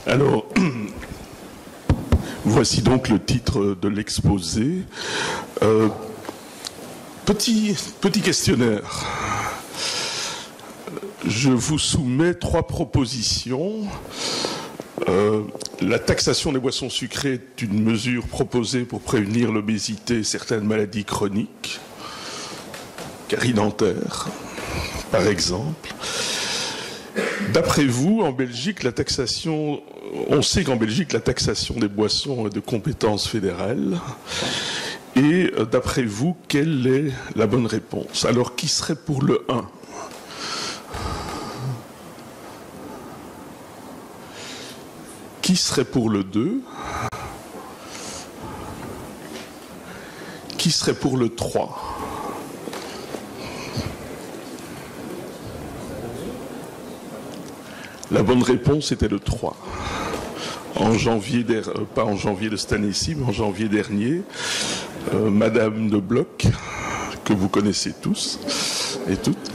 Alors, voici donc le titre de l'exposé. Petit questionnaire. Je vous soumets 3 propositions. La taxation des boissons sucrées est une mesure proposée pour prévenir l'obésité et certaines maladies chroniques, caries dentaires, par exemple. D'après vous, en Belgique, on sait qu'en Belgique, la taxation des boissons est de compétence fédérale. Et d'après vous, quelle est la bonne réponse? Alors, qui serait pour le 1? Qui serait pour le 2? Qui serait pour le 3? La bonne réponse était le 3. En janvier, pas en janvier de cette année-ci, mais en janvier dernier, Madame de Bloch, que vous connaissez tous et toutes,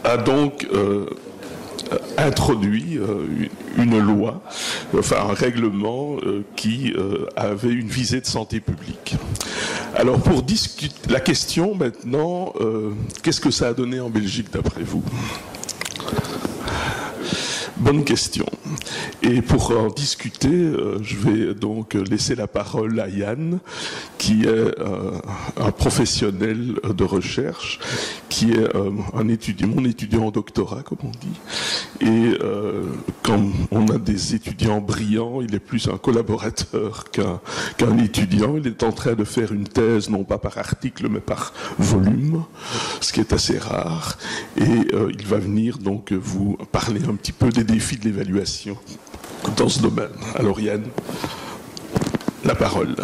a donc introduit une loi, enfin un règlement qui avait une visée de santé publique. Alors pour discuter la question maintenant, qu'est-ce que ça a donné en Belgique d'après vous? Bonne question. Et pour en discuter, je vais donc laisser la parole à Yann, qui est un professionnel de recherche, qui est mon étudiant en doctorat, comme on dit. Et quand on a des étudiants brillants, il est plus un collaborateur qu'un étudiant. Il est en train de faire une thèse, non pas par article, mais par volume, ce qui est assez rare. Et il va venir donc vous parler un petit peu des défis de l'évaluation dans ce domaine. Alors Yann, la parole.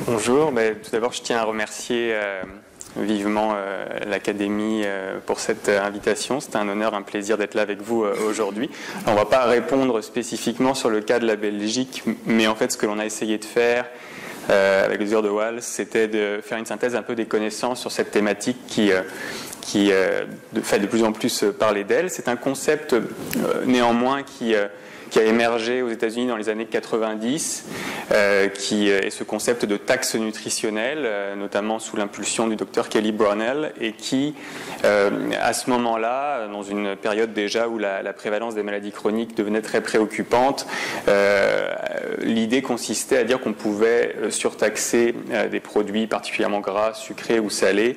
Bonjour, tout d'abord je tiens à remercier vivement l'Académie pour cette invitation. C'est un honneur, un plaisir d'être là avec vous aujourd'hui. On ne va pas répondre spécifiquement sur le cas de la Belgique, mais en fait ce que l'on a essayé de faire avec les heures de Waals, c'était de faire une synthèse un peu des connaissances sur cette thématique qui fait de plus en plus parler d'elle. C'est un concept néanmoins qui a émergé aux États-Unis dans les années 90, qui est ce concept de taxe nutritionnelle, notamment sous l'impulsion du docteur Kelly Brownell, et qui, à ce moment-là, dans une période déjà où la prévalence des maladies chroniques devenait très préoccupante, l'idée consistait à dire qu'on pouvait surtaxer des produits particulièrement gras, sucrés ou salés,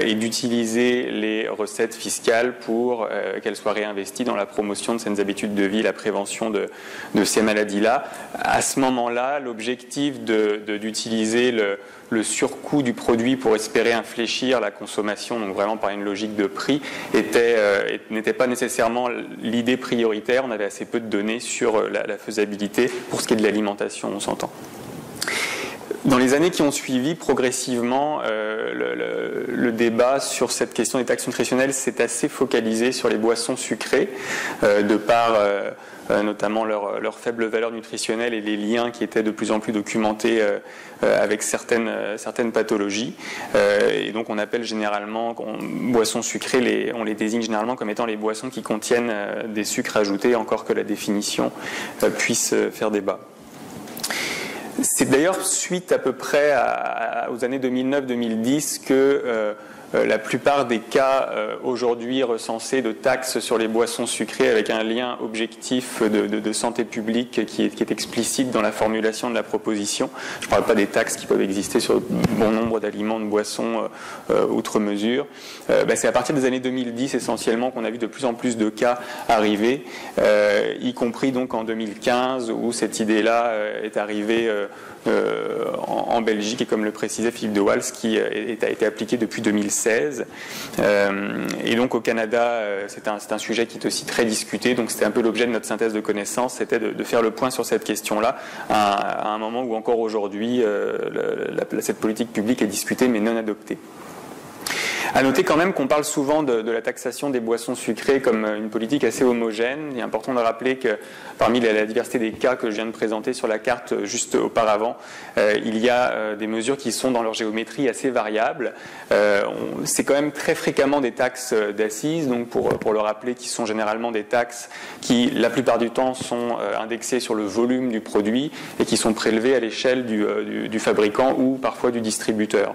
et d'utiliser les recettes fiscales pour qu'elles soient réinvesties dans la promotion de saines habitudes de vie, la prévention de ces maladies-là. À ce moment-là, l'objectif d'utiliser le surcoût du produit pour espérer infléchir la consommation, donc vraiment par une logique de prix, n'était pas nécessairement l'idée prioritaire. On avait assez peu de données sur la faisabilité pour ce qui est de l'alimentation, on s'entend. Dans les années qui ont suivi, progressivement, le débat sur cette question des taxes nutritionnelles s'est assez focalisé sur les boissons sucrées, de par notamment leur faible valeur nutritionnelle et les liens qui étaient de plus en plus documentés avec certaines pathologies. Et donc on appelle généralement boissons sucrées, on les désigne généralement comme étant les boissons qui contiennent des sucres ajoutés, encore que la définition puisse faire débat. C'est d'ailleurs suite à peu près aux années 2009-2010 que la plupart des cas aujourd'hui recensés de taxes sur les boissons sucrées avec un lien objectif de santé publique qui est explicite dans la formulation de la proposition. Je ne parle pas des taxes qui peuvent exister sur bon nombre d'aliments, de boissons outre mesure. C'est à partir des années 2010 essentiellement qu'on a vu de plus en plus de cas arriver, y compris donc en 2015 où cette idée-là est arrivée en Belgique, et comme le précisait Philippe de Waals, qui a été appliqué depuis 2016. Et donc au Canada, c'est un sujet qui est aussi très discuté, donc c'était un peu l'objet de notre synthèse de connaissances, c'était de faire le point sur cette question-là, à un moment où encore aujourd'hui, cette politique publique est discutée mais non adoptée. À noter quand même qu'on parle souvent de la taxation des boissons sucrées comme une politique assez homogène. Il est important de rappeler que parmi la diversité des cas que je viens de présenter sur la carte juste auparavant, il y a des mesures qui sont dans leur géométrie assez variables. C'est quand même très fréquemment des taxes d'assises, donc pour le rappeler, qui sont généralement des taxes qui, la plupart du temps, sont indexées sur le volume du produit et qui sont prélevées à l'échelle du fabricant ou parfois du distributeur.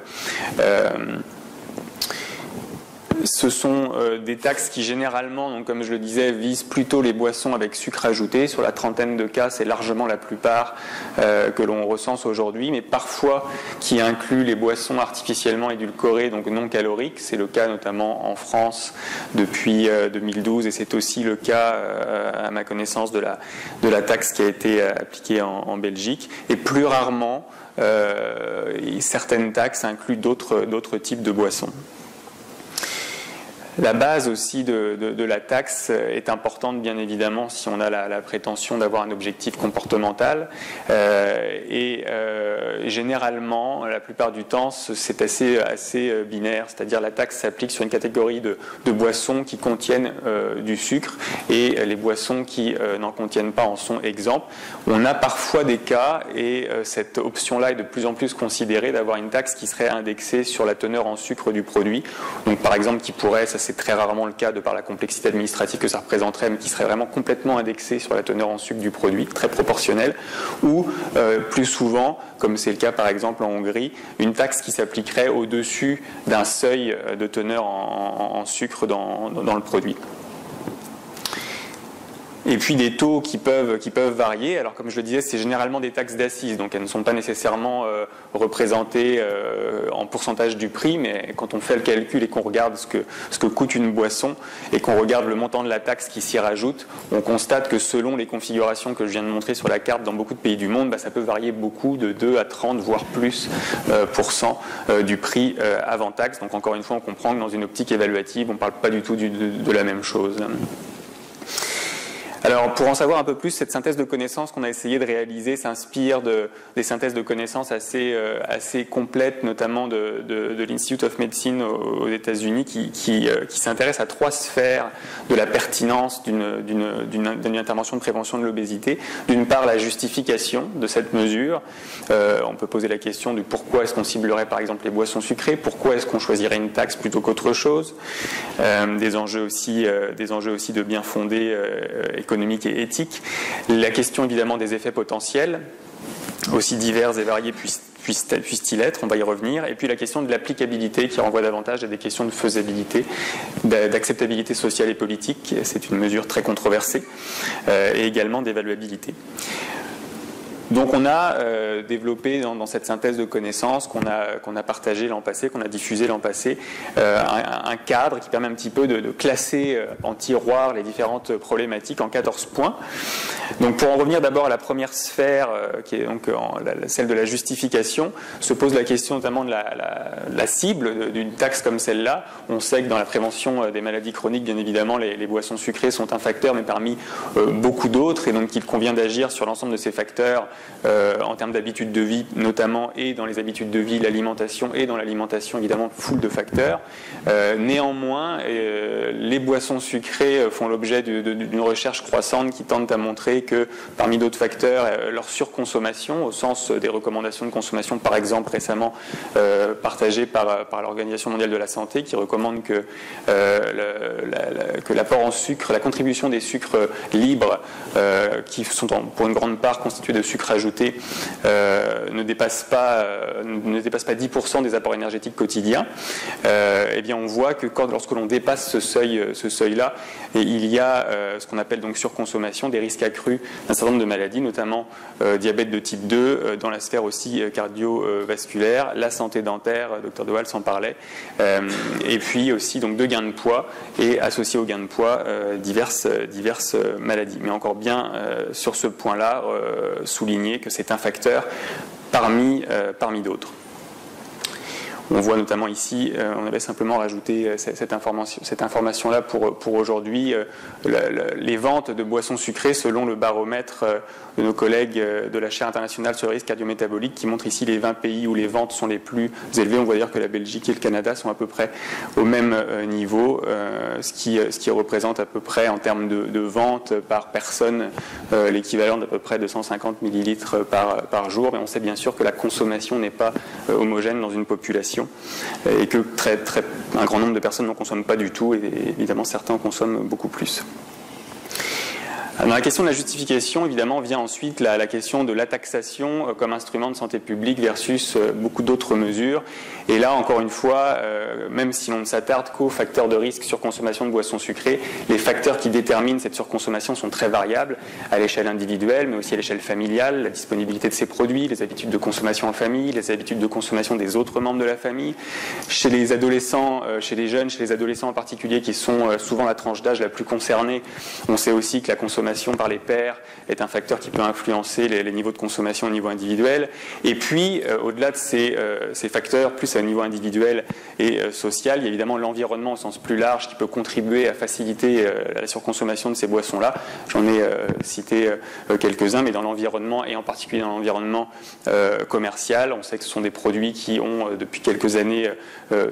Ce sont des taxes qui généralement, donc, comme je le disais, visent plutôt les boissons avec sucre ajouté. Sur la trentaine de cas, c'est largement la plupart que l'on recense aujourd'hui, mais parfois qui incluent les boissons artificiellement édulcorées, donc non caloriques. C'est le cas notamment en France depuis 2012 et c'est aussi le cas, à ma connaissance, de la taxe qui a été appliquée en Belgique. Et plus rarement, certaines taxes incluent d'autres types de boissons. La base aussi de la taxe est importante, bien évidemment, si on a la prétention d'avoir un objectif comportemental. Généralement, la plupart du temps, c'est assez binaire, c'est-à-dire la taxe s'applique sur une catégorie de boissons qui contiennent du sucre et les boissons qui n'en contiennent pas en sont exemptes. On a parfois des cas, et cette option-là est de plus en plus considérée, d'avoir une taxe qui serait indexée sur la teneur en sucre du produit. Donc, par exemple, qui pourrait, ça c'est très rarement le cas de par la complexité administrative que ça représenterait, mais qui serait vraiment complètement indexé sur la teneur en sucre du produit, très proportionnel, ou plus souvent, comme c'est le cas par exemple en Hongrie, une taxe qui s'appliquerait au-dessus d'un seuil de teneur en sucre dans le produit. Et puis des taux qui peuvent varier. Alors comme je le disais, c'est généralement des taxes d'assises, donc elles ne sont pas nécessairement représentées en pourcentage du prix, mais quand on fait le calcul et qu'on regarde ce que coûte une boisson et qu'on regarde le montant de la taxe qui s'y rajoute, on constate que selon les configurations que je viens de montrer sur la carte dans beaucoup de pays du monde, ça peut varier beaucoup, de 2 à 30 voire plus % du prix avant taxe. Donc encore une fois, on comprend que dans une optique évaluative, on ne parle pas du tout de la même chose. Alors, pour en savoir un peu plus, cette synthèse de connaissances qu'on a essayé de réaliser s'inspire des synthèses de connaissances assez complètes, notamment de l'Institute of Medicine aux États-Unis, qui s'intéresse à 3 sphères de la pertinence d'une intervention de prévention de l'obésité. D'une part, la justification de cette mesure. On peut poser la question de pourquoi est-ce qu'on ciblerait par exemple les boissons sucrées, pourquoi est-ce qu'on choisirait une taxe plutôt qu'autre chose. Des enjeux aussi de bien fondés économique et éthique. La question évidemment des effets potentiels, aussi divers et variés puissent-ils être, on va y revenir. Et puis la question de l'applicabilité qui renvoie davantage à des questions de faisabilité, d'acceptabilité sociale et politique, c'est une mesure très controversée, et également d'évaluabilité. Donc on a développé dans cette synthèse de connaissances qu'on a partagé l'an passé, qu'on a diffusé l'an passé, un cadre qui permet un petit peu de classer en tiroir les différentes problématiques en 14 points. Donc pour en revenir d'abord à la première sphère, qui est donc celle de la justification, se pose la question notamment de la cible d'une taxe comme celle-là. On sait que dans la prévention des maladies chroniques, bien évidemment, les boissons sucrées sont un facteur, mais parmi beaucoup d'autres, et donc il convient d'agir sur l'ensemble de ces facteurs en termes d'habitudes de vie notamment, et dans les habitudes de vie, l'alimentation, et dans l'alimentation évidemment foule de facteurs. Néanmoins, les boissons sucrées font l'objet d'une recherche croissante qui tente à montrer que parmi d'autres facteurs, leur surconsommation, au sens des recommandations de consommation par exemple récemment partagées par l'Organisation mondiale de la santé, qui recommande que l'apport en sucre, la contribution des sucres libres, qui sont pour une grande part constitués de sucre ajouté, ne dépasse pas 10% des apports énergétiques quotidiens. Eh bien, on voit que lorsque l'on dépasse ce seuil-là, il y a ce qu'on appelle donc surconsommation, des risques accrus d'un certain nombre de maladies, notamment diabète de type 2, dans la sphère aussi cardiovasculaire, la santé dentaire, Dr De Waal s'en parlait, et puis aussi donc de gains de poids, et associé aux gains de poids, diverses maladies. Mais encore bien sur ce point-là, souligner que c'est un facteur parmi d'autres. On voit notamment ici, on avait simplement rajouté cette information-là pour aujourd'hui, les ventes de boissons sucrées selon le baromètre de nos collègues de la chaire internationale sur le risque cardiométabolique qui montre ici les 20 pays où les ventes sont les plus élevées. On voit dire que la Belgique et le Canada sont à peu près au même niveau, ce qui représente à peu près en termes de ventes par personne l'équivalent d'à peu près 250 millilitres par jour. Mais on sait bien sûr que la consommation n'est pas homogène dans une population et que un grand nombre de personnes n'en consomment pas du tout et évidemment certains en consomment beaucoup plus. Dans la question de la justification, évidemment, vient ensuite la question de la taxation comme instrument de santé publique versus beaucoup d'autres mesures. Et là, encore une fois, même si l'on ne s'attarde qu'aux facteurs de risque sur consommation de boissons sucrées, les facteurs qui déterminent cette surconsommation sont très variables à l'échelle individuelle, mais aussi à l'échelle familiale, la disponibilité de ces produits, les habitudes de consommation en famille, les habitudes de consommation des autres membres de la famille. Chez les adolescents, chez les jeunes, chez les adolescents en particulier, qui sont souvent la tranche d'âge la plus concernée, on sait aussi que la consommation par les pairs est un facteur qui peut influencer les niveaux de consommation au niveau individuel. Et puis, au-delà de ces facteurs, plus à niveau individuel et social, il y a évidemment l'environnement au sens plus large qui peut contribuer à faciliter la surconsommation de ces boissons-là. J'en ai cité quelques-uns, mais dans l'environnement, et en particulier dans l'environnement commercial, on sait que ce sont des produits qui ont, depuis quelques années,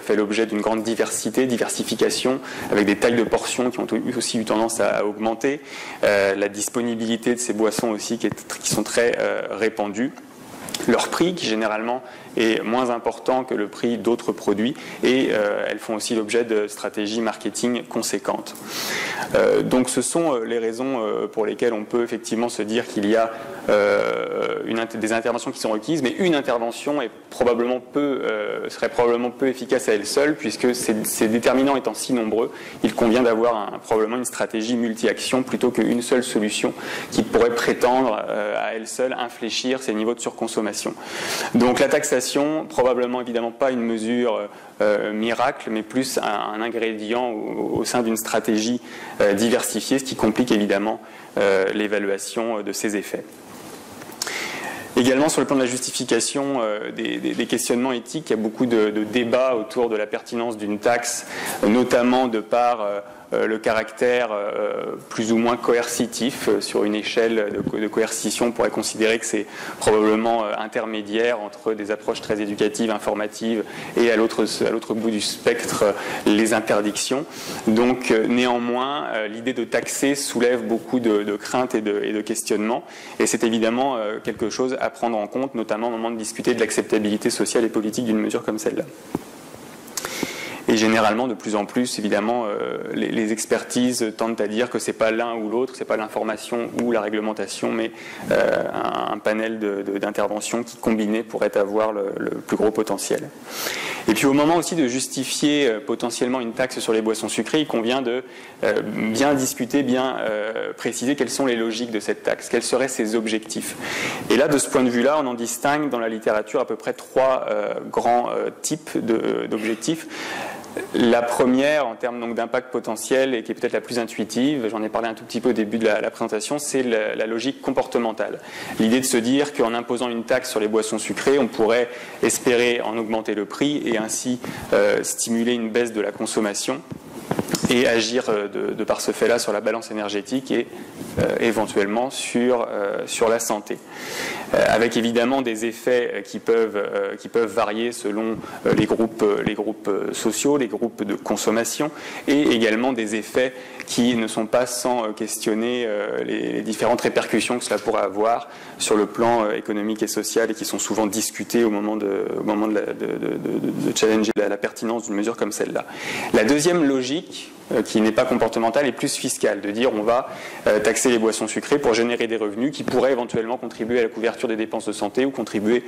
fait l'objet d'une grande diversification, avec des tailles de portions qui ont aussi eu tendance à augmenter. La disponibilité de ces boissons aussi qui sont très répandues. Leur prix qui généralement est moins important que le prix d'autres produits et elles font aussi l'objet de stratégies marketing conséquentes. Donc ce sont les raisons pour lesquelles on peut effectivement se dire qu'il y a des interventions qui sont requises, mais une intervention serait probablement peu efficace à elle seule, puisque ces déterminants étant si nombreux, il convient d'avoir probablement une stratégie multi-action plutôt qu'une seule solution qui pourrait prétendre à elle seule infléchir ces niveaux de surconsommation. Donc la taxation, probablement évidemment pas une mesure miracle, mais plus un ingrédient au sein d'une stratégie diversifiée, ce qui complique évidemment l'évaluation de ses effets. Également sur le plan de la justification des questionnements éthiques, il y a beaucoup de débats autour de la pertinence d'une taxe, notamment de par le caractère plus ou moins coercitif. Sur une échelle de coercition, on pourrait considérer que c'est probablement intermédiaire entre des approches très éducatives, informatives, et à l'autre bout du spectre, les interdictions. Donc néanmoins, l'idée de taxer soulève beaucoup de craintes et de questionnements, et c'est évidemment quelque chose à prendre en compte, notamment au moment de discuter de l'acceptabilité sociale et politique d'une mesure comme celle-là. Et généralement, de plus en plus, évidemment, les expertises tendent à dire que c'est pas l'un ou l'autre, c'est pas l'information ou la réglementation, mais un panel d'interventions qui, combinées, pourrait avoir le plus gros potentiel. Et puis, au moment aussi de justifier potentiellement une taxe sur les boissons sucrées, il convient de bien discuter, bien préciser quelles sont les logiques de cette taxe, quels seraient ses objectifs. Et là, de ce point de vue-là, on en distingue dans la littérature à peu près trois grands types d'objectifs. La première, en termes d'impact potentiel, et qui est peut-être la plus intuitive, j'en ai parlé un tout petit peu au début de la présentation, c'est la logique comportementale. L'idée de se dire qu'en imposant une taxe sur les boissons sucrées, on pourrait espérer en augmenter le prix et ainsi stimuler une baisse de la consommation et agir de par ce fait-là sur la balance énergétique et éventuellement sur la santé. Avec évidemment des effets qui peuvent varier selon les groupes sociaux, les groupes de consommation, et également des effets qui ne sont pas sans questionner les différentes répercussions que cela pourrait avoir sur le plan économique et social, et qui sont souvent discutés au moment de challenger la pertinence d'une mesure comme celle-là. La deuxième logique, qui n'est pas comportementale, est plus fiscale, de dire on va taxer les boissons sucrées pour générer des revenus qui pourraient éventuellement contribuer à la couverture des dépenses de santé ou contribuer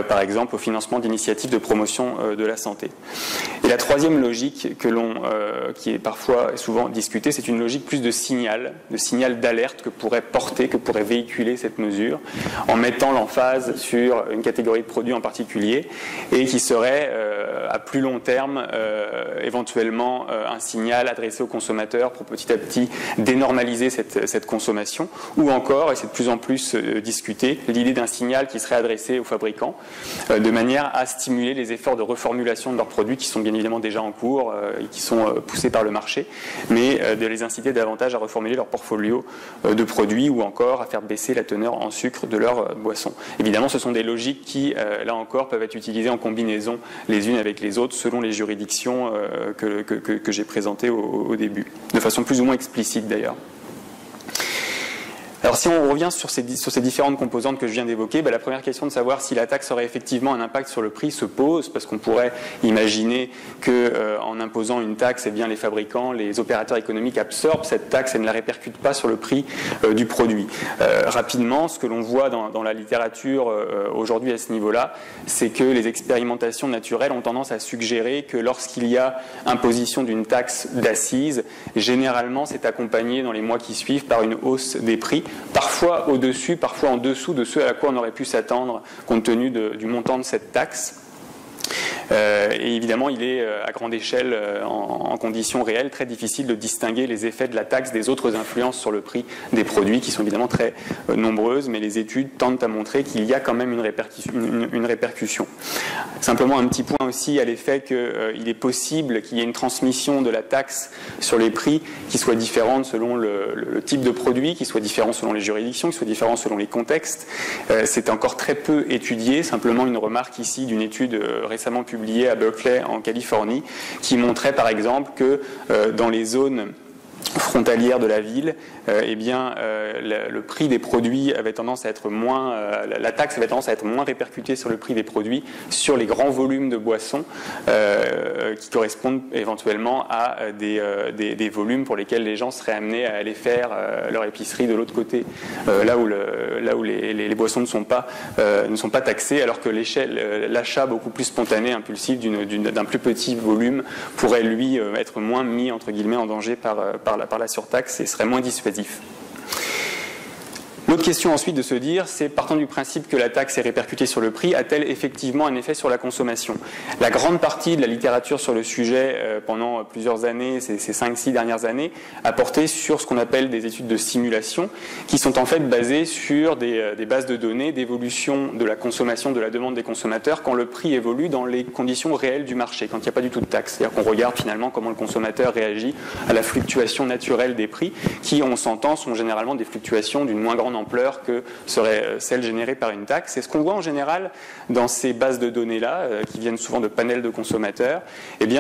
par exemple au financement d'initiatives de promotion de la santé. Et la troisième logique qui est parfois et souvent discutée, c'est une logique plus de signal d'alerte que pourrait véhiculer cette mesure, en mettant l'emphase sur une catégorie de produits en particulier, et qui serait à plus long terme éventuellement un signal adressé aux consommateurs pour petit à petit dénormaliser cette consommation, ou encore, et c'est de plus en plus discuté, l'idée d'un signal qui serait adressé aux fabricants de manière à stimuler les efforts de reformulation de leurs produits qui sont bien évidemment déjà en cours et qui sont poussés par le marché, mais de les inciter davantage à reformuler leur portfolio de produits ou encore à faire baisser la teneur en sucre de leur boisson. Évidemment, ce sont des logiques qui, là encore, peuvent être utilisées en combinaison les unes avec les autres selon les juridictions que j'ai présentées au début, de façon plus ou moins explicite d'ailleurs. Alors si on revient sur ces différentes composantes que je viens d'évoquer, la première question de savoir si la taxe aurait effectivement un impact sur le prix se pose, parce qu'on pourrait imaginer qu'en imposant une taxe, eh bien, les fabricants, les opérateurs économiques absorbent cette taxe et ne la répercutent pas sur le prix du produit. Rapidement, ce que l'on voit dans la littérature aujourd'hui à ce niveau-là, c'est que les expérimentations naturelles ont tendance à suggérer que lorsqu'il y a imposition d'une taxe d'assises, généralement c'est accompagné dans les mois qui suivent par une hausse des prix, parfois au-dessus, parfois en dessous de ce à quoi on aurait pu s'attendre compte tenu du montant de cette taxe. Et évidemment, il est à grande échelle, en conditions réelles, très difficile de distinguer les effets de la taxe des autres influences sur le prix des produits, qui sont évidemment très nombreuses, mais les études tendent à montrer qu'il y a quand même une répercussion. Simplement un petit point aussi à l'effet qu'il est possible qu'il y ait une transmission de la taxe sur les prix qui soit différente selon le type de produit, qui soit différent selon les juridictions, qui soit différent selon les contextes. C'est encore très peu étudié, simplement une remarque ici d'une étude récemment publiée à Berkeley en Californie, qui montrait par exemple que dans les zones frontalière de la ville, le prix des produits avait tendance à être moins, la taxe avait tendance à être moins répercutée sur le prix des produits, sur les grands volumes de boissons qui correspondent éventuellement à des volumes pour lesquels les gens seraient amenés à aller faire leur épicerie de l'autre côté, là où les boissons ne sont pas taxées, alors que l'achat beaucoup plus spontané, impulsif d'un plus petit volume pourrait lui être moins mis entre guillemets en danger par la surtaxe et serait moins dissuasif. L'autre question ensuite de se dire, c'est partant du principe que la taxe est répercutée sur le prix, a-t-elle effectivement un effet sur la consommation? La grande partie de la littérature sur le sujet pendant plusieurs années, ces 5-6 dernières années, a porté sur ce qu'on appelle des études de simulation, qui sont en fait basées sur des bases de données d'évolution de la consommation, de la demande des consommateurs, quand le prix évolue dans les conditions réelles du marché, quand il n'y a pas du tout de taxe. C'est-à-dire qu'on regarde finalement comment le consommateur réagit à la fluctuation naturelle des prix, qui, on s'entend, sont généralement des fluctuations d'une moins grande ampleur que serait celle générée par une taxe. Et ce qu'on voit en général dans ces bases de données-là, qui viennent souvent de panels de consommateurs,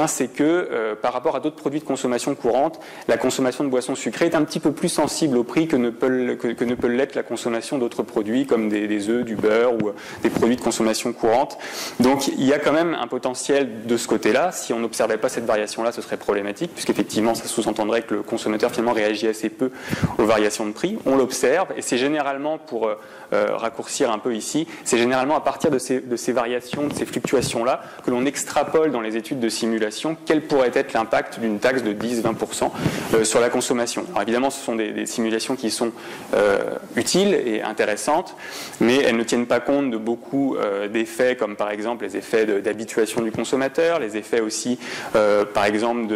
c'est que par rapport à d'autres produits de consommation courante, la consommation de boissons sucrées est un petit peu plus sensible au prix que ne peut l'être la consommation d'autres produits comme des œufs, du beurre ou des produits de consommation courante. Donc il y a quand même un potentiel de ce côté-là. Si on n'observait pas cette variation-là, ce serait problématique, puisqu'effectivement ça sous-entendrait que le consommateur finalement réagit assez peu aux variations de prix. On l'observe, et c'est généralement, pour raccourcir un peu ici, c'est généralement à partir de ces variations, de ces fluctuations-là, que l'on extrapole dans les études de simulation quel pourrait être l'impact d'une taxe de 10-20% sur la consommation. Alors évidemment, ce sont des simulations qui sont utiles et intéressantes, mais elles ne tiennent pas compte de beaucoup d'effets, comme par exemple les effets d'habituation du consommateur, les effets aussi, par exemple,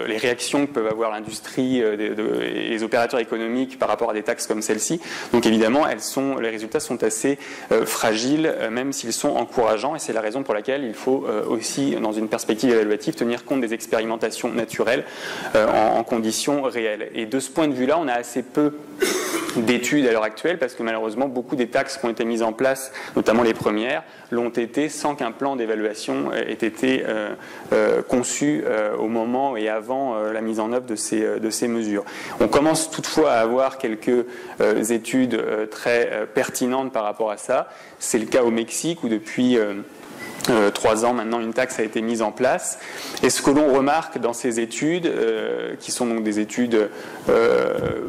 les réactions que peuvent avoir l'industrie et les opérateurs économiques par rapport à des taxes comme celle-ci. Donc évidemment, les résultats sont assez fragiles, même s'ils sont encourageants, et c'est la raison pour laquelle il faut aussi, dans une perspective évaluative, tenir compte des expérimentations naturelles en conditions réelles. Et de ce point de vue-là, on a assez peu d'études à l'heure actuelle, parce que malheureusement, beaucoup des taxes qui ont été mises en place, notamment les premières, l'ont été sans qu'un plan d'évaluation ait été conçu au moment et avant la mise en œuvre de ces mesures. On commence toutefois à avoir quelques études très pertinentes par rapport à ça. C'est le cas au Mexique, où depuis 3 ans maintenant, une taxe a été mise en place. Et ce que l'on remarque dans ces études, qui sont donc des études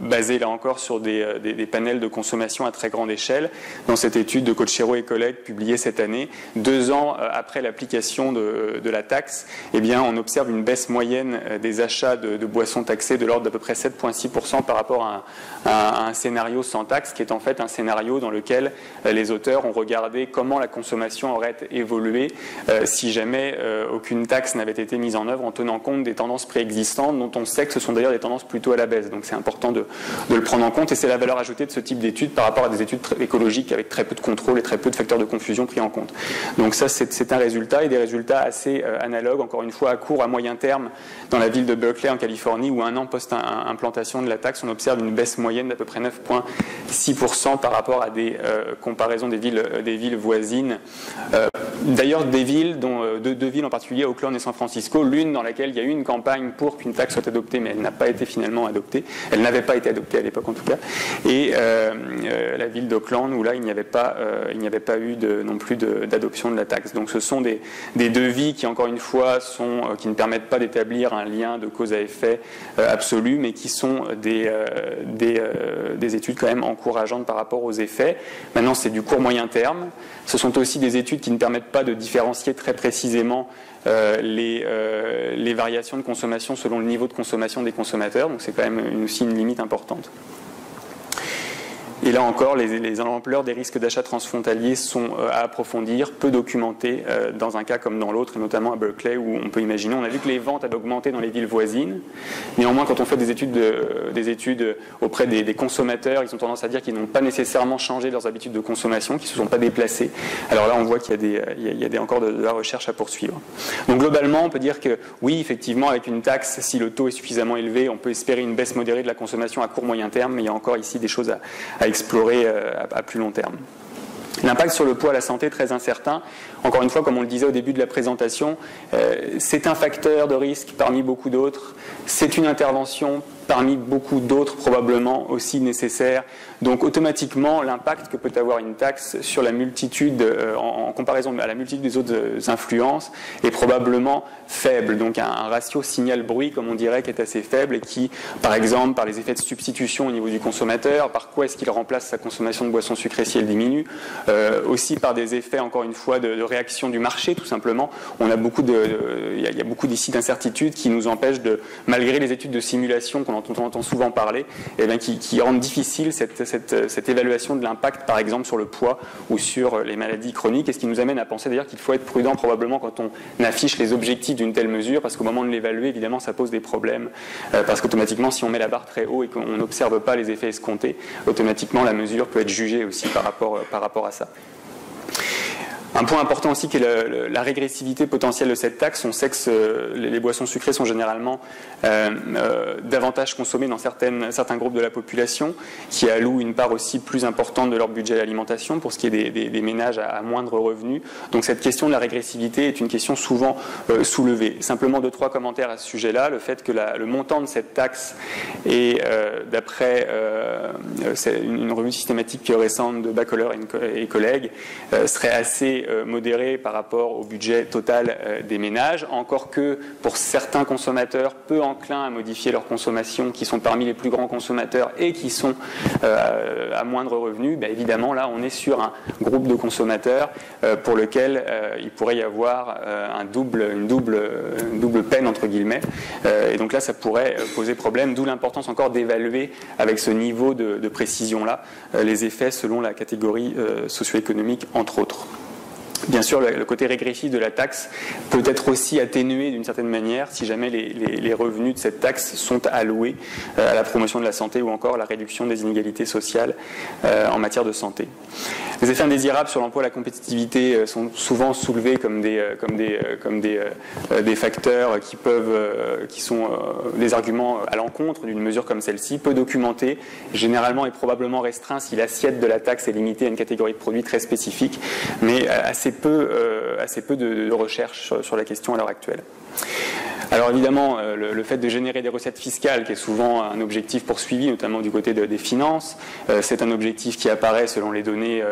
basées là encore sur des panels de consommation à très grande échelle, dans cette étude de Cochero et collègues publiée cette année, 2 ans après l'application de la taxe, on observe une baisse moyenne des achats de boissons taxées de l'ordre d'à peu près 7,6% par rapport à un scénario sans taxe, qui est en fait un scénario dans lequel les auteurs ont regardé comment la consommation aurait évolué élevé si jamais aucune taxe n'avait été mise en œuvre en tenant compte des tendances préexistantes, dont on sait que ce sont d'ailleurs des tendances plutôt à la baisse. Donc c'est important de le prendre en compte, et c'est la valeur ajoutée de ce type d'études par rapport à des études écologiques avec très peu de contrôle et très peu de facteurs de confusion pris en compte. Donc ça, c'est un résultat, et des résultats assez analogues, encore une fois à court, à moyen terme, dans la ville de Berkeley en Californie, où un an post-implantation de la taxe, on observe une baisse moyenne d'à peu près 9,6% par rapport à des comparaisons des villes voisines. D'ailleurs, des villes, dont deux villes en particulier, Oakland et San Francisco, l'une dans laquelle il y a eu une campagne pour qu'une taxe soit adoptée, mais elle n'a pas été finalement adoptée. Elle n'avait pas été adoptée à l'époque en tout cas. Et la ville d'Oakland, où là, il n'y avait pas eu non plus d'adoption de la taxe. Donc ce sont des devis qui, encore une fois, qui ne permettent pas d'établir un lien de cause à effet absolu, mais qui sont des études quand même encourageantes par rapport aux effets. Maintenant, c'est du court moyen terme. Ce sont aussi des études qui ne permettent pas de différencier très précisément les variations de consommation selon le niveau de consommation des consommateurs. Donc c'est quand même aussi une limite importante. Et là encore, les ampleurs des risques d'achat transfrontaliers sont à approfondir, peu documentés dans un cas comme dans l'autre, et notamment à Berkeley, où on peut imaginer, on a vu que les ventes avaient augmenté dans les villes voisines. Néanmoins, quand on fait des études auprès des consommateurs, ils ont tendance à dire qu'ils n'ont pas nécessairement changé leurs habitudes de consommation, qu'ils ne se sont pas déplacés. Alors là, on voit qu'il y a encore de la recherche à poursuivre. Donc globalement, on peut dire que oui, effectivement, avec une taxe, si le taux est suffisamment élevé, on peut espérer une baisse modérée de la consommation à court-moyen terme, mais il y a encore ici des choses à explorer à plus long terme. L'impact sur le poids à la santé est très incertain. Encore une fois, comme on le disait au début de la présentation, c'est un facteur de risque parmi beaucoup d'autres. C'est une intervention parmi beaucoup d'autres probablement aussi nécessaires. Donc automatiquement, l'impact que peut avoir une taxe sur la multitude, en comparaison à la multitude des autres influences, est probablement faible. Donc un ratio signal-bruit, comme on dirait, qui est assez faible, et qui, par exemple, par les effets de substitution au niveau du consommateur, par quoi est-ce qu'il remplace sa consommation de boissons sucrées si elle diminue, aussi par des effets, encore une fois, de réaction du marché, tout simplement. Il y a beaucoup d'ici d'incertitudes qui nous empêchent malgré les études de simulation dont on entend souvent parler, et bien qui rendent difficile cette évaluation de l'impact, par exemple, sur le poids ou sur les maladies chroniques, et ce qui nous amène à penser d'ailleurs qu'il faut être prudent probablement quand on affiche les objectifs d'une telle mesure, parce qu'au moment de l'évaluer, évidemment, ça pose des problèmes, parce qu'automatiquement, si on met la barre très haut et qu'on n'observe pas les effets escomptés, automatiquement, la mesure peut être jugée aussi par rapport à ça. Un point important aussi qui est la régressivité potentielle de cette taxe. On sait que les boissons sucrées sont généralement davantage consommées dans certains groupes de la population, qui allouent une part aussi plus importante de leur budget à l'alimentation pour ce qui est des ménages à moindre revenu. Donc cette question de la régressivité est une question souvent soulevée. Simplement 2-3 commentaires à ce sujet-là. Le fait que le montant de cette taxe est, d'après une revue systématique récente de Bacoller et collègues, serait assez modéré par rapport au budget total des ménages, encore que pour certains consommateurs peu enclins à modifier leur consommation, qui sont parmi les plus grands consommateurs et qui sont à moindre revenu, évidemment là on est sur un groupe de consommateurs pour lequel il pourrait y avoir une double peine entre guillemets, et donc là ça pourrait poser problème, d'où l'importance encore d'évaluer avec ce niveau de précision là les effets selon la catégorie socio-économique entre autres. Bien sûr, le côté régressif de la taxe peut être aussi atténué d'une certaine manière si jamais les revenus de cette taxe sont alloués à la promotion de la santé ou encore à la réduction des inégalités sociales en matière de santé. Les effets indésirables sur l'emploi et la compétitivité sont souvent soulevés comme des facteurs qui sont des arguments à l'encontre d'une mesure comme celle-ci, peu documentée, généralement et probablement restreint si l'assiette de la taxe est limitée à une catégorie de produits très spécifique, mais assez peu de recherche sur la question à l'heure actuelle. Alors évidemment, le fait de générer des recettes fiscales, qui est souvent un objectif poursuivi, notamment du côté des finances, c'est un objectif qui apparaît selon les données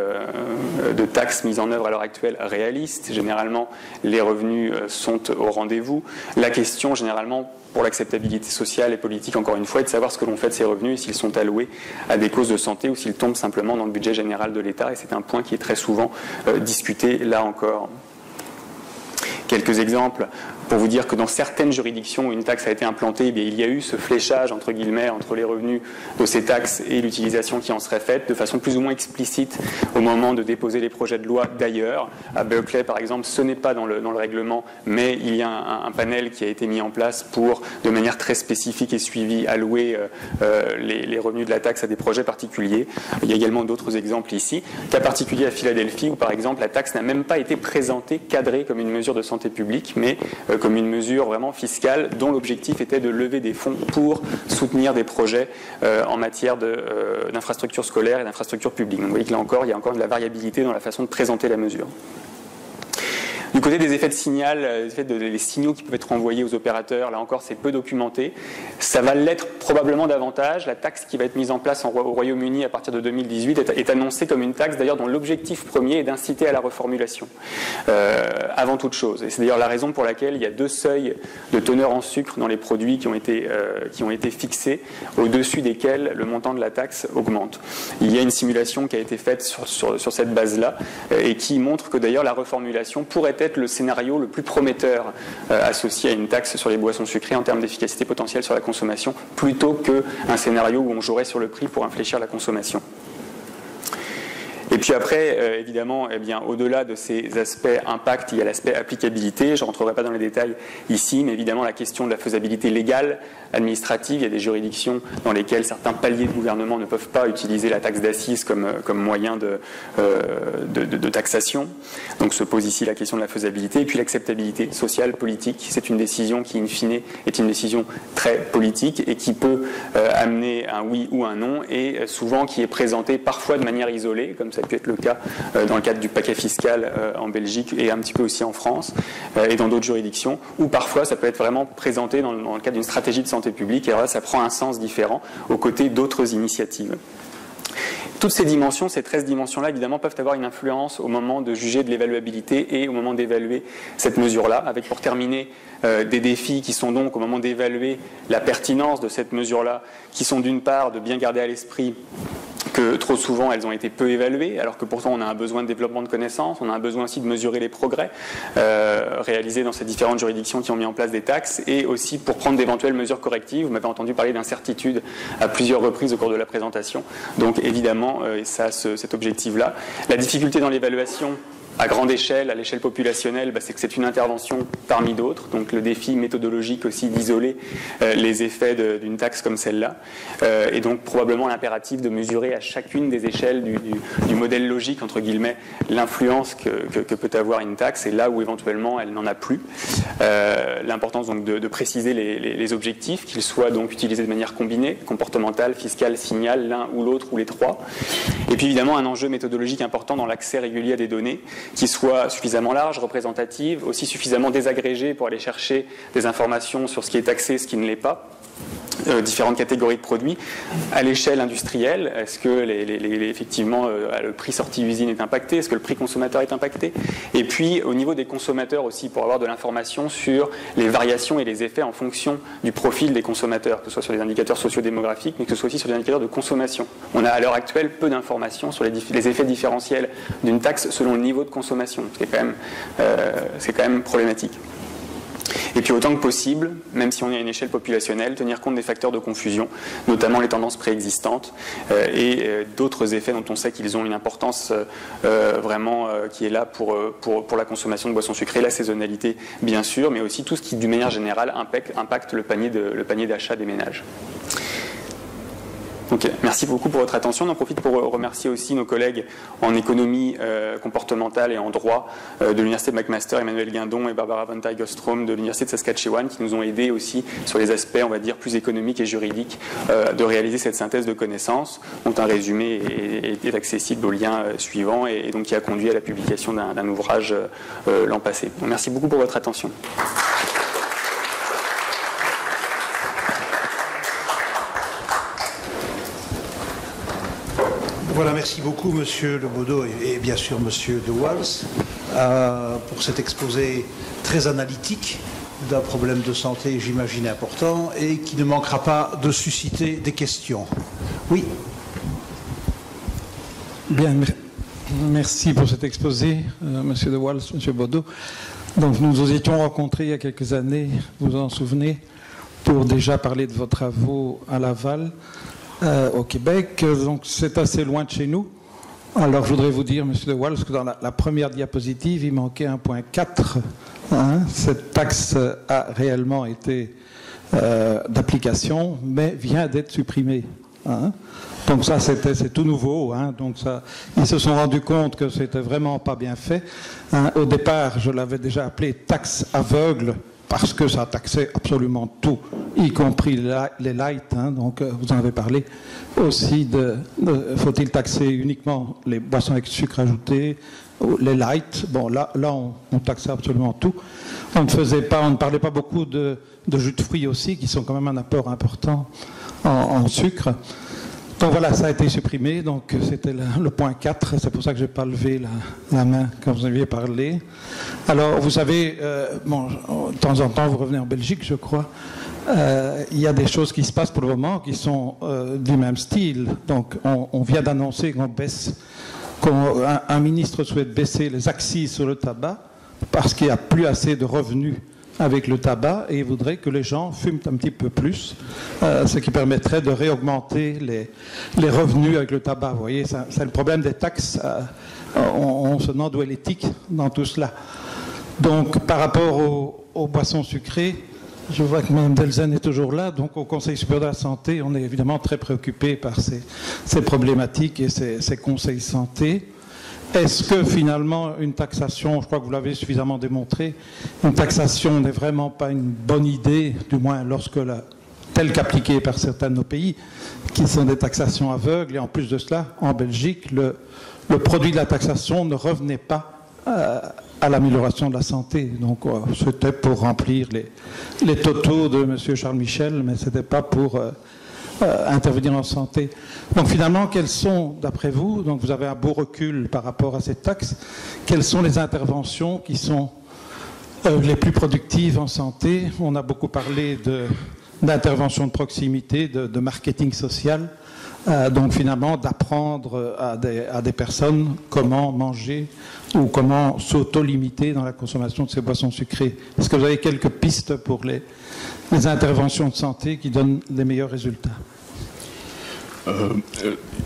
de taxes mises en œuvre à l'heure actuelle réalistes. Généralement, les revenus sont au rendez-vous. La question, généralement, pour l'acceptabilité sociale et politique, encore une fois, est de savoir ce que l'on fait de ces revenus et s'ils sont alloués à des causes de santé ou s'ils tombent simplement dans le budget général de l'État. Et c'est un point qui est très souvent discuté, là encore. Quelques exemples pour vous dire que dans certaines juridictions où une taxe a été implantée, eh bien, il y a eu ce fléchage entre guillemets entre les revenus de ces taxes et l'utilisation qui en serait faite de façon plus ou moins explicite au moment de déposer les projets de loi d'ailleurs. À Berkeley par exemple, ce n'est pas dans le règlement, mais il y a un panel qui a été mis en place pour, de manière très spécifique et suivie, allouer les revenus de la taxe à des projets particuliers. Il y a également d'autres exemples ici. Cas particulier à Philadelphie où par exemple la taxe n'a même pas été présentée, cadrée comme une mesure de santé publique, mais comme une mesure vraiment fiscale dont l'objectif était de lever des fonds pour soutenir des projets en matière d'infrastructures scolaires et d'infrastructures publiques. Donc vous voyez que là encore, il y a encore de la variabilité dans la façon de présenter la mesure. Du côté des effets de signal, les signaux qui peuvent être envoyés aux opérateurs, là encore c'est peu documenté. Ça va l'être probablement davantage. La taxe qui va être mise en place au Royaume-Uni à partir de 2018 est annoncée comme une taxe d'ailleurs dont l'objectif premier est d'inciter à la reformulation, avant toute chose. Et c'est d'ailleurs la raison pour laquelle il y a 2 seuils de teneur en sucre dans les produits qui ont été fixés, au-dessus desquels le montant de la taxe augmente. Il y a une simulation qui a été faite sur cette base-là et qui montre que d'ailleurs la reformulation pourrait être le scénario le plus prometteur associé à une taxe sur les boissons sucrées en termes d'efficacité potentielle sur la consommation, plutôt qu'un scénario où on jouerait sur le prix pour infléchir la consommation. Et puis après, évidemment, eh bien, au-delà de ces aspects impact, il y a l'aspect applicabilité. Je ne rentrerai pas dans les détails ici, mais évidemment la question de la faisabilité légale, administrative. Il y a des juridictions dans lesquelles certains paliers de gouvernement ne peuvent pas utiliser la taxe d'assises comme moyen de taxation. Donc se pose ici la question de la faisabilité. Et puis l'acceptabilité sociale, politique. C'est une décision qui, in fine, est une décision très politique et qui peut amener un oui ou un non, et souvent qui est présentée parfois de manière isolée, comme ça peut être le cas dans le cadre du paquet fiscal en Belgique et un petit peu aussi en France et dans d'autres juridictions, ou parfois ça peut être vraiment présenté dans le cadre d'une stratégie de santé publique, et alors là ça prend un sens différent aux côtés d'autres initiatives. Toutes ces dimensions, ces 13 dimensions-là, évidemment, peuvent avoir une influence au moment de juger de l'évaluabilité et au moment d'évaluer cette mesure-là, avec pour terminer des défis qui sont donc au moment d'évaluer la pertinence de cette mesure-là, qui sont d'une part de bien garder à l'esprit que trop souvent elles ont été peu évaluées, alors que pourtant on a un besoin de développement de connaissances, on a un besoin aussi de mesurer les progrès réalisés dans ces différentes juridictions qui ont mis en place des taxes, et aussi pour prendre d'éventuelles mesures correctives. Vous m'avez entendu parler d'incertitude à plusieurs reprises au cours de la présentation, donc évidemment ça a cet objectif-là. La difficulté dans l'évaluation à grande échelle, à l'échelle populationnelle, c'est que c'est une intervention parmi d'autres, donc le défi méthodologique aussi d'isoler les effets d'une taxe comme celle-là, et donc probablement l'impératif de mesurer à chacune des échelles du modèle logique, entre guillemets, l'influence que peut avoir une taxe, et là où éventuellement elle n'en a plus. L'importance donc de préciser les objectifs, qu'ils soient donc utilisés de manière combinée, comportementale, fiscale, signal, l'un ou l'autre ou les trois. Et puis évidemment un enjeu méthodologique important dans l'accès régulier à des données, qui soit suffisamment large, représentative, aussi suffisamment désagrégée pour aller chercher des informations sur ce qui est taxé et ce qui ne l'est pas. Différentes catégories de produits. À l'échelle industrielle, est-ce que effectivement le prix sortie usine est impacté? Est-ce que le prix consommateur est impacté? Et puis au niveau des consommateurs aussi, pour avoir de l'information sur les variations et les effets en fonction du profil des consommateurs, que ce soit sur les indicateurs sociodémographiques, mais que ce soit aussi sur les indicateurs de consommation. On a à l'heure actuelle peu d'informations sur les effets différentiels d'une taxe selon le niveau de consommation, ce qui est quand même problématique. Et puis autant que possible, même si on est à une échelle populationnelle, tenir compte des facteurs de confusion, notamment les tendances préexistantes et d'autres effets dont on sait qu'ils ont une importance vraiment qui est là pour la consommation de boissons sucrées, la saisonnalité bien sûr, mais aussi tout ce qui d'une manière générale impacte le panier d'achat des ménages. Ok, merci beaucoup pour votre attention. On en profite pour remercier aussi nos collègues en économie comportementale et en droit de l'Université de McMaster, Emmanuel Guindon et Barbara von Tijgerstrom de l'Université de Saskatchewan, qui nous ont aidés aussi sur les aspects, on va dire, plus économiques et juridiques de réaliser cette synthèse de connaissances, dont un résumé est accessible au lien suivant et donc qui a conduit à la publication d'un ouvrage l'an passé. Donc, merci beaucoup pour votre attention. Voilà, merci beaucoup Monsieur Lebaudot et bien sûr Monsieur De Waals pour cet exposé très analytique d'un problème de santé, j'imagine, important et qui ne manquera pas de susciter des questions. Oui. Bien, merci pour cet exposé, Monsieur De Waals, Monsieur Baudot. Donc nous nous étions rencontrés il y a quelques années, vous vous en souvenez, pour déjà parler de vos travaux à Laval, au Québec. Donc c'est assez loin de chez nous. Alors je voudrais vous dire, Monsieur de Waals, que dans la première diapositive, il manquait 1.4. Cette taxe a réellement été d'application, mais vient d'être supprimée. Donc ça, c'est tout nouveau. Donc ça, ils se sont rendus compte que c'était vraiment pas bien fait. Au départ, je l'avais déjà appelé taxe aveugle parce que ça taxait absolument tout, y compris les lights. Donc vous en avez parlé aussi faut-il taxer uniquement les boissons avec sucre ajouté, les lights. Bon, là on taxait absolument tout. On ne parlait pas beaucoup de jus de fruits aussi, qui sont quand même un apport important en sucre. Donc voilà, ça a été supprimé, donc c'était le point 4, c'est pour ça que je n'ai pas levé la main quand vous aviez parlé. Alors, vous savez, de temps en temps, vous revenez en Belgique, je crois, il y a des choses qui se passent pour le moment qui sont du même style. Donc, on vient d'annoncer qu'un ministre souhaite baisser les accises sur le tabac parce qu'il n'y a plus assez de revenus avec le tabac et il voudrait que les gens fument un petit peu plus, ce qui permettrait de réaugmenter les revenus avec le tabac. Vous voyez, c'est le problème des taxes. On se demande où est l'éthique dans tout cela. Donc, par rapport aux boissons sucrées, je vois que Mme Delzen est toujours là. Donc, au Conseil supérieur de la santé, on est évidemment très préoccupé par ces problématiques et ces conseils santé. Est-ce que finalement une taxation, je crois que vous l'avez suffisamment démontré, une taxation n'est vraiment pas une bonne idée, du moins telle qu'appliquée par certains de nos pays, qui sont des taxations aveugles, et en plus de cela, en Belgique, le produit de la taxation ne revenait pas à l'amélioration de la santé. Donc c'était pour remplir les totaux de M. Charles Michel, mais ce n'était pas pour intervenir en santé. Donc finalement, quelles sont, d'après vous, donc vous avez un beau recul par rapport à cette taxe, quelles sont les interventions qui sont les plus productives en santé? On a beaucoup parlé d'intervention de proximité, de marketing social, donc finalement d'apprendre à des personnes comment manger ou comment s'auto-limiter dans la consommation de ces boissons sucrées. Est-ce que vous avez quelques pistes pour les interventions de santé qui donnent les meilleurs résultats?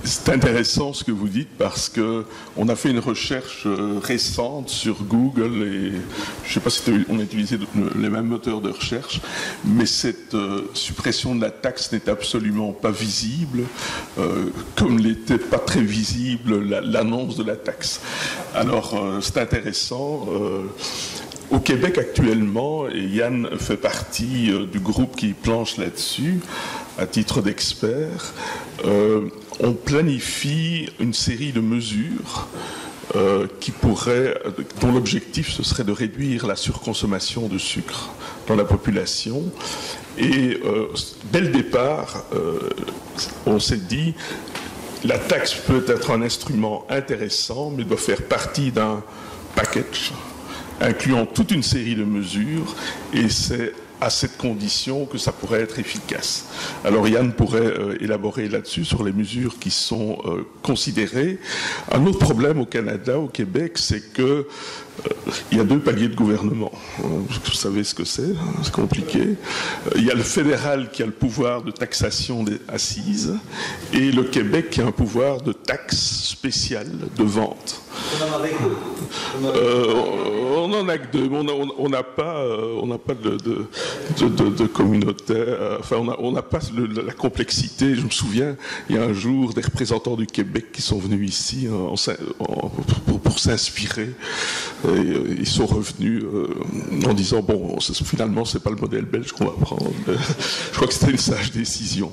C'est intéressant ce que vous dites parce qu'on a fait une recherche récente sur Google et je ne sais pas si on a utilisé les mêmes moteurs de recherche, mais cette suppression de la taxe n'est absolument pas visible, comme n'était pas très visible l'annonce de la taxe. Alors c'est intéressant. Au Québec actuellement, et Yann fait partie du groupe qui planche là-dessus, à titre d'expert, on planifie une série de mesures dont l'objectif ce serait de réduire la surconsommation de sucre dans la population. Et dès le départ, on s'est dit, la taxe peut être un instrument intéressant, mais doit faire partie d'un package incluant toute une série de mesures, et c'est à cette condition que ça pourrait être efficace. Alors Yann pourrait élaborer là-dessus sur les mesures qui sont considérées. Un autre problème au Canada, au Québec, c'est que il y a deux paliers de gouvernement. Vous savez ce que c'est compliqué. Il y a le fédéral qui a le pouvoir de taxation des assises et le Québec qui a un pouvoir de taxe spéciale de vente. On en a que deux, mais on n'a pas de communautaire. Enfin, on n'a pas la complexité. Je me souviens, il y a un jour des représentants du Québec qui sont venus ici pour s'inspirer. Et ils sont revenus en disant bon, finalement, c'est pas le modèle belge qu'on va prendre. Je crois que c'était une sage décision.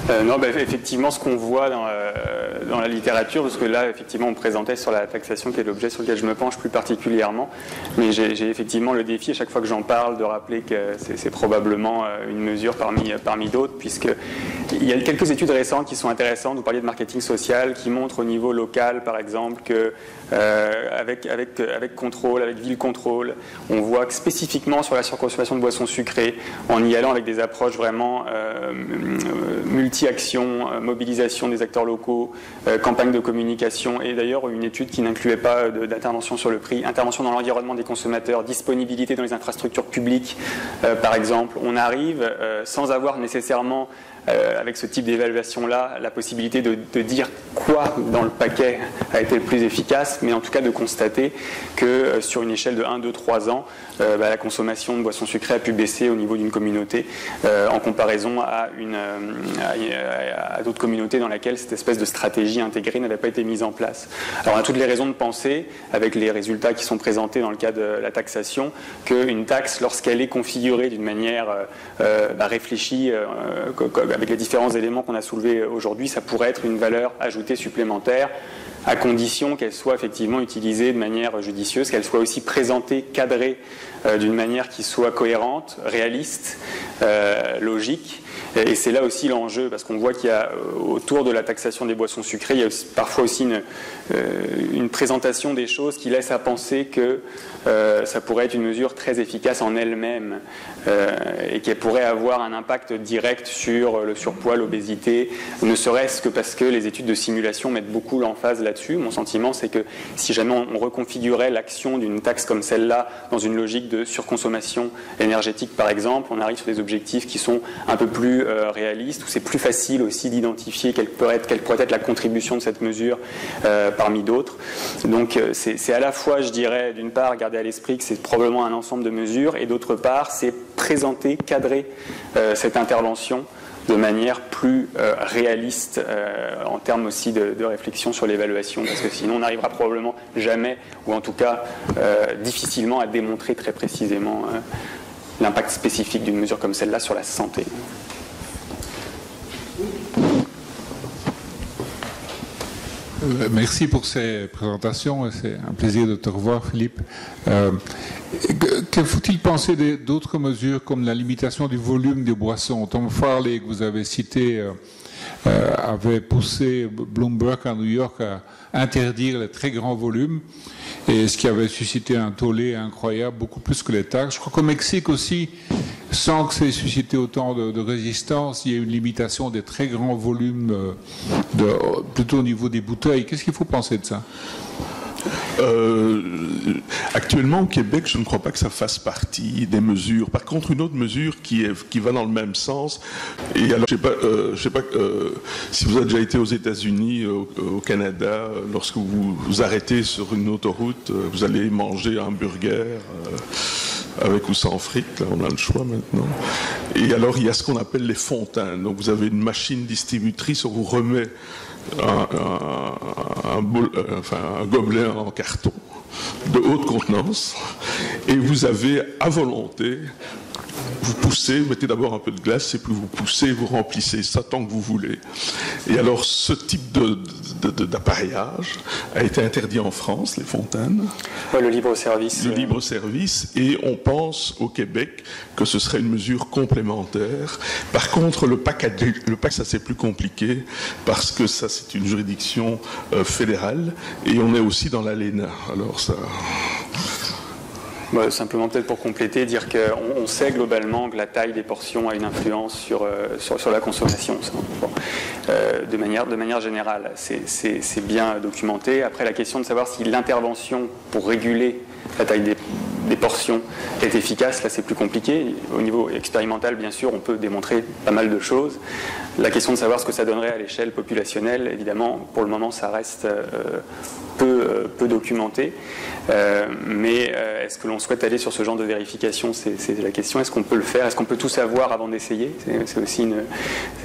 Non, effectivement, ce qu'on voit dans la littérature, parce que là, effectivement, on présentait sur la taxation, qui est l'objet sur lequel je me penche plus particulièrement, mais j'ai effectivement le défi, à chaque fois que j'en parle, de rappeler que c'est probablement une mesure parmi d'autres, puisque il y a quelques études récentes qui sont intéressantes. Vous parliez de marketing social, qui montrent au niveau local, par exemple, que avec contrôle, avec ville contrôle, on voit que spécifiquement sur la surconsommation de boissons sucrées, en y allant avec des approches vraiment multi-actions, mobilisation des acteurs locaux, campagne de communication, et d'ailleurs une étude qui n'incluait pas d'intervention sur le prix, intervention dans l'environnement des consommateurs, disponibilité dans les infrastructures publiques, par exemple. On arrive sans avoir nécessairement avec ce type d'évaluation-là, la possibilité de dire quoi dans le paquet a été le plus efficace, mais en tout cas de constater que sur une échelle de 1, 2, 3 ans, la consommation de boissons sucrées a pu baisser au niveau d'une communauté en comparaison à d'autres communautés dans lesquelles cette espèce de stratégie intégrée n'avait pas été mise en place. Alors on a toutes les raisons de penser, avec les résultats qui sont présentés dans le cas de la taxation, qu'une taxe, lorsqu'elle est configurée d'une manière réfléchie, avec les différents éléments qu'on a soulevés aujourd'hui, ça pourrait être une valeur ajoutée supplémentaire, à condition qu'elle soit effectivement utilisée de manière judicieuse, qu'elle soit aussi présentée, cadrée d'une manière qui soit cohérente, réaliste, logique. Et c'est là aussi l'enjeu, parce qu'on voit qu'il y a autour de la taxation des boissons sucrées, il y a parfois aussi une présentation des choses qui laisse à penser que ça pourrait être une mesure très efficace en elle-même et qu'elle pourrait avoir un impact direct sur le surpoids, l'obésité, ne serait-ce que parce que les études de simulation mettent beaucoup l'emphase là-dessus. Mon sentiment, c'est que si jamais on reconfigurait l'action d'une taxe comme celle-là dans une logique de surconsommation énergétique, par exemple, on arrive sur des objectifs qui sont un peu plus réalistes, où c'est plus facile aussi d'identifier quelle pourrait être la contribution de cette mesure parmi d'autres. Donc c'est à la fois, je dirais, d'une part, garder à l'esprit que c'est probablement un ensemble de mesures, et d'autre part, c'est présenter, cadrer cette intervention de manière plus réaliste en termes aussi de réflexion sur l'évaluation, parce que sinon on n'arrivera probablement jamais, ou en tout cas difficilement, à démontrer très précisément l'impact spécifique d'une mesure comme celle-là sur la santé. Merci pour ces présentations, c'est un plaisir de te revoir, Philippe. Que faut-il penser d'autres mesures comme la limitation du volume des boissons? Tom Farley, que vous avez cité, avait poussé Bloomberg à New York à interdire les très grands volumes, et ce qui avait suscité un tollé incroyable, beaucoup plus que les taxes. Je crois qu'au Mexique aussi, sans que ça ait suscité autant de résistance, il y a une limitation des très grands volumes, plutôt au niveau des bouteilles. Qu'est-ce qu'il faut penser de ça? Actuellement au Québec, je ne crois pas que ça fasse partie des mesures. Par contre, une autre mesure qui va dans le même sens, et alors je sais pas si vous avez déjà été aux États-Unis, au Canada, lorsque vous arrêtez sur une autoroute, vous allez manger un burger avec ou sans frites, là on a le choix maintenant. Et alors il y a ce qu'on appelle les fontaines. Donc vous avez une machine distributrice où on vous remet un gobelet en carton de haute contenance, et vous avez à volonté, vous poussez, vous mettez d'abord un peu de glace, et puis vous poussez, vous remplissez ça tant que vous voulez. Et alors ce type d'appareillage a été interdit en France, les fontaines. Ouais, le libre-service. Le libre-service, et on pense au Québec que ce serait une mesure complémentaire. Par contre, le PAC, ça c'est plus compliqué, parce que ça c'est une juridiction fédérale, et on est aussi dans l'ALENA. Alors ça... Simplement peut-être pour compléter, dire qu'on sait globalement que la taille des portions a une influence sur la consommation. De manière générale, c'est bien documenté. Après, la question de savoir si l'intervention pour réguler la taille des portions est efficace, là c'est plus compliqué. Au niveau expérimental, bien sûr, on peut démontrer pas mal de choses. La question de savoir ce que ça donnerait à l'échelle populationnelle, évidemment, pour le moment, ça reste peu documenté. Mais est-ce que l'on souhaite aller sur ce genre de vérification? C'est la question. Est-ce qu'on peut le faire? Est-ce qu'on peut tout savoir avant d'essayer? C'est aussi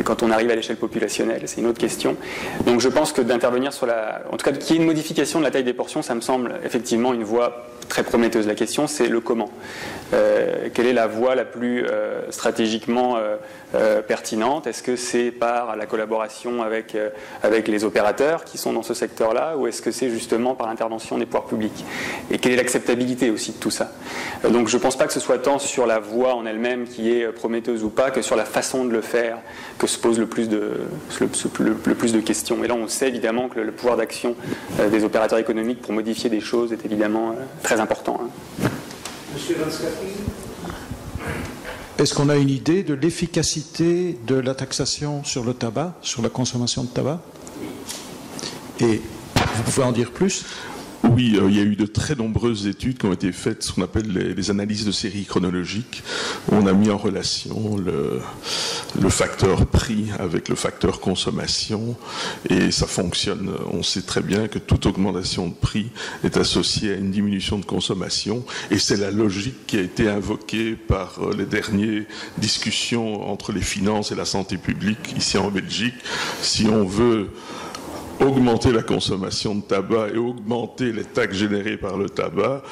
quand on arrive à l'échelle populationnelle, c'est une autre question. Donc je pense que d'intervenir sur en tout cas, qu'il y ait une modification de la taille des portions, ça me semble effectivement une voie très prometteuse. La question, c'est le comment. Quelle est la voie la plus stratégiquement pertinente? Est-ce que c'est par la collaboration avec les opérateurs qui sont dans ce secteur-là, ou est-ce que c'est justement par l'intervention des pouvoirs publics? Et quelle est l'acceptabilité aussi de tout ça? Donc je ne pense pas que ce soit tant sur la voie en elle-même qui est prometteuse ou pas, que sur la façon de le faire que se pose le plus de questions. Et là on sait évidemment que le pouvoir d'action des opérateurs économiques pour modifier des choses est évidemment très important. Monsieur Lanscapi, est-ce qu'on a une idée de l'efficacité de la taxation sur le tabac, sur la consommation de tabac? Et vous pouvez en dire plus? Oui, il y a eu de très nombreuses études qui ont été faites, ce qu'on appelle les analyses de série chronologique. On a mis en relation le facteur prix avec le facteur consommation, et ça fonctionne. On sait très bien que toute augmentation de prix est associée à une diminution de consommation, et c'est la logique qui a été invoquée par les dernières discussions entre les finances et la santé publique ici en Belgique. Si on veut augmenter la consommation de tabac et augmenter les taxes générées par le tabac,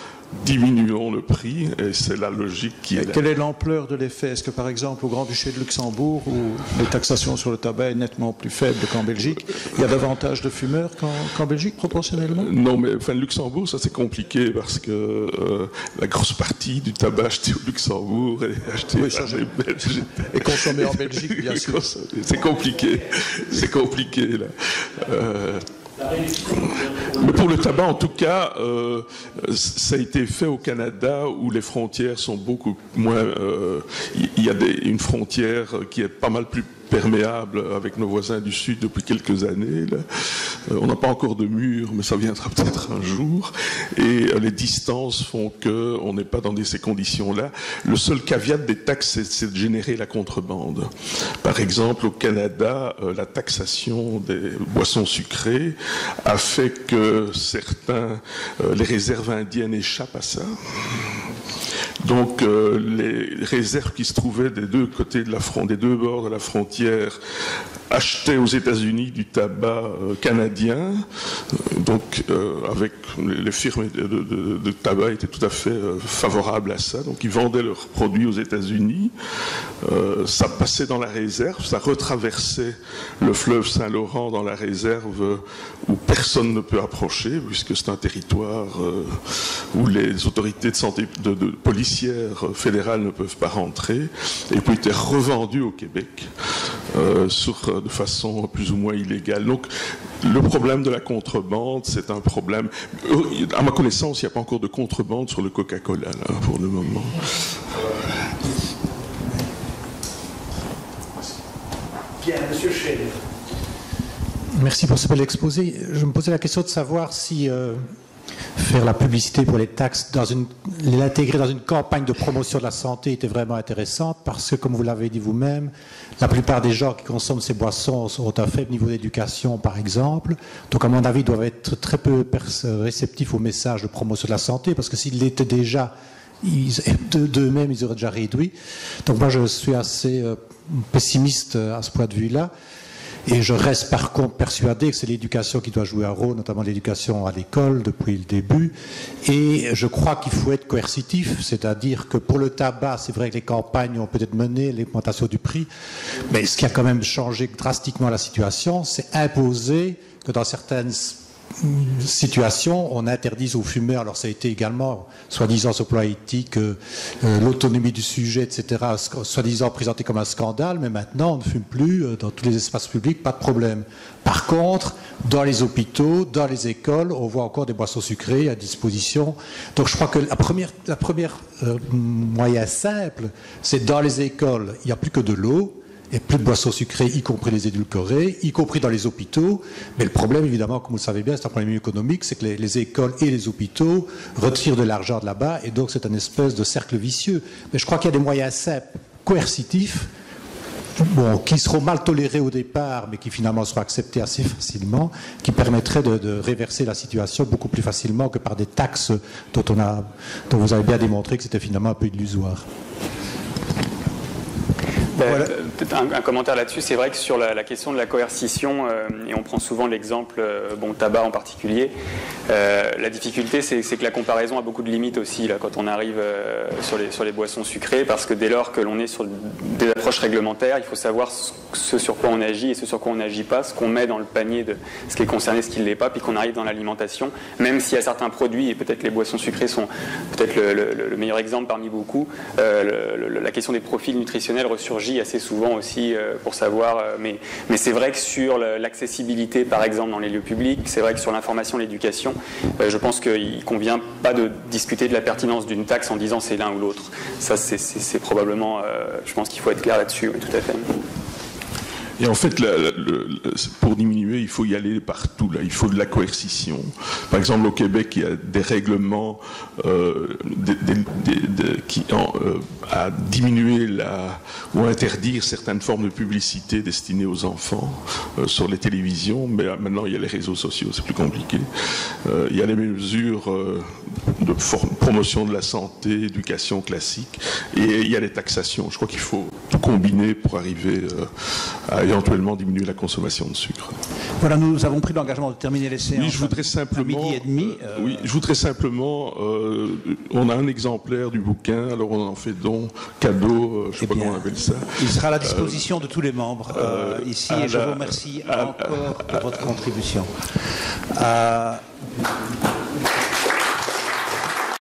diminuons le prix, et c'est la logique qui est là. Quelle est l'ampleur de l'effet? Est-ce que par exemple au Grand-Duché de Luxembourg, où les taxations sur le tabac est nettement plus faible qu'en Belgique, il y a davantage de fumeurs qu'en Belgique proportionnellement? Non, mais enfin, Luxembourg, ça c'est compliqué parce que la grosse partie du tabac acheté au Luxembourg est acheté par les Belges. Et consommé en Belgique, bien sûr. C'est compliqué, là. Mais pour le tabac, en tout cas, ça a été fait au Canada où les frontières sont beaucoup moins... Il y a une frontière qui est pas mal plus perméable avec nos voisins du Sud depuis quelques années. Là. On n'a pas encore de mur, mais ça viendra peut-être un jour. Et les distances font qu'on n'est pas dans ces conditions-là. Le seul caveat des taxes, c'est de générer la contrebande. Par exemple, au Canada, la taxation des boissons sucrées a fait que les réserves indiennes échappent à ça. Donc les réserves qui se trouvaient des deux côtés de des deux bords de la frontière achetaient aux États-Unis du tabac canadien. Donc avec les firmes de tabac étaient tout à fait favorables à ça. Donc ils vendaient leurs produits aux États-Unis. Ça passait dans la réserve, ça retraversait le fleuve Saint-Laurent dans la réserve où personne ne peut approcher, puisque c'est un territoire où les autorités de santé de policières fédérales ne peuvent pas rentrer, et puis était revendu au Québec de façon plus ou moins illégale. Donc le problème de la contrebande, c'est un problème. À ma connaissance, il n'y a pas encore de contrebande sur le Coca-Cola là, pour le moment. Bien, Monsieur Chêne. Merci pour ce bel exposé. Je me posais la question de savoir si faire la publicité pour les taxes, l'intégrer dans une campagne de promotion de la santé était vraiment intéressante, parce que, comme vous l'avez dit vous-même, la plupart des gens qui consomment ces boissons ont un faible niveau d'éducation, par exemple. Donc, à mon avis, ils doivent être très peu réceptifs au message de promotion de la santé, parce que s'ils l'étaient déjà, d'eux-mêmes, ils auraient déjà réduit. Donc, moi, je suis assez pessimiste à ce point de vue-là. Et je reste par contre persuadé que c'est l'éducation qui doit jouer un rôle, notamment l'éducation à l'école depuis le début. Et je crois qu'il faut être coercitif, c'est-à-dire que pour le tabac, c'est vrai que les campagnes ont peut-être mené l'augmentation du prix, mais ce qui a quand même changé drastiquement la situation, c'est imposer que dans certaines situation, on interdise aux fumeurs, alors ça a été également, soi-disant, ce plan éthique, l'autonomie du sujet, etc., soi-disant présenté comme un scandale, mais maintenant, on ne fume plus dans tous les espaces publics, pas de problème. Par contre, dans les hôpitaux, dans les écoles, on voit encore des boissons sucrées à disposition. Donc je crois que la première moyen simple, c'est dans les écoles, il n'y a plus que de l'eau, et plus de boissons sucrées, y compris les édulcorées, y compris dans les hôpitaux. Mais le problème, évidemment, comme vous le savez bien, c'est un problème économique, c'est que les écoles et les hôpitaux retirent de l'argent de là-bas, et donc c'est un espèce de cercle vicieux. Mais je crois qu'il y a des moyens simples, coercitifs, qui seront mal tolérés au départ, mais qui finalement seront acceptés assez facilement, qui permettraient de réverser la situation beaucoup plus facilement que par des taxes dont vous avez bien démontré que c'était finalement un peu illusoire. Voilà. Peut-être un commentaire là-dessus. C'est vrai que sur la question de la coercition, et on prend souvent l'exemple, tabac en particulier, la difficulté, c'est que la comparaison a beaucoup de limites aussi là, quand on arrive sur les boissons sucrées, parce que dès lors que l'on est sur des approches réglementaires, il faut savoir ce sur quoi on agit et ce sur quoi on n'agit pas, ce qu'on met dans le panier de ce qui est concerné, ce qui ne l'est pas, puis qu'on arrive dans l'alimentation, même s'il y a certains produits, et peut-être les boissons sucrées sont peut-être le meilleur exemple parmi beaucoup, la question des profils nutritionnels ressurgit assez souvent aussi pour savoir, mais c'est vrai que sur l'accessibilité par exemple dans les lieux publics, c'est vrai que sur l'information, l'éducation, je pense qu'il ne convient pas de discuter de la pertinence d'une taxe en disant c'est l'un ou l'autre. Ça c'est probablement, je pense qu'il faut être clair là-dessus, oui, tout à fait. Et en fait, pour diminuer, il faut y aller partout. Là, il faut de la coercition. Par exemple, au Québec, il y a des règlements à diminuer ou interdire certaines formes de publicité destinées aux enfants sur les télévisions. Mais maintenant, il y a les réseaux sociaux, c'est plus compliqué. Il y a les mesures de promotion de la santé, éducation classique, et il y a les taxations. Je crois qu'il faut tout combiner pour arriver à éventuellement diminuer la consommation de sucre. Voilà, nous avons pris l'engagement de terminer les séances. Oui, je voudrais simplement. À midi et demi. Oui, je voudrais simplement. On a un exemplaire du bouquin, alors on en fait don, cadeau, je ne sais pas comment on appelle ça. Il sera à la disposition de tous les membres ici, et je vous remercie encore pour votre contribution.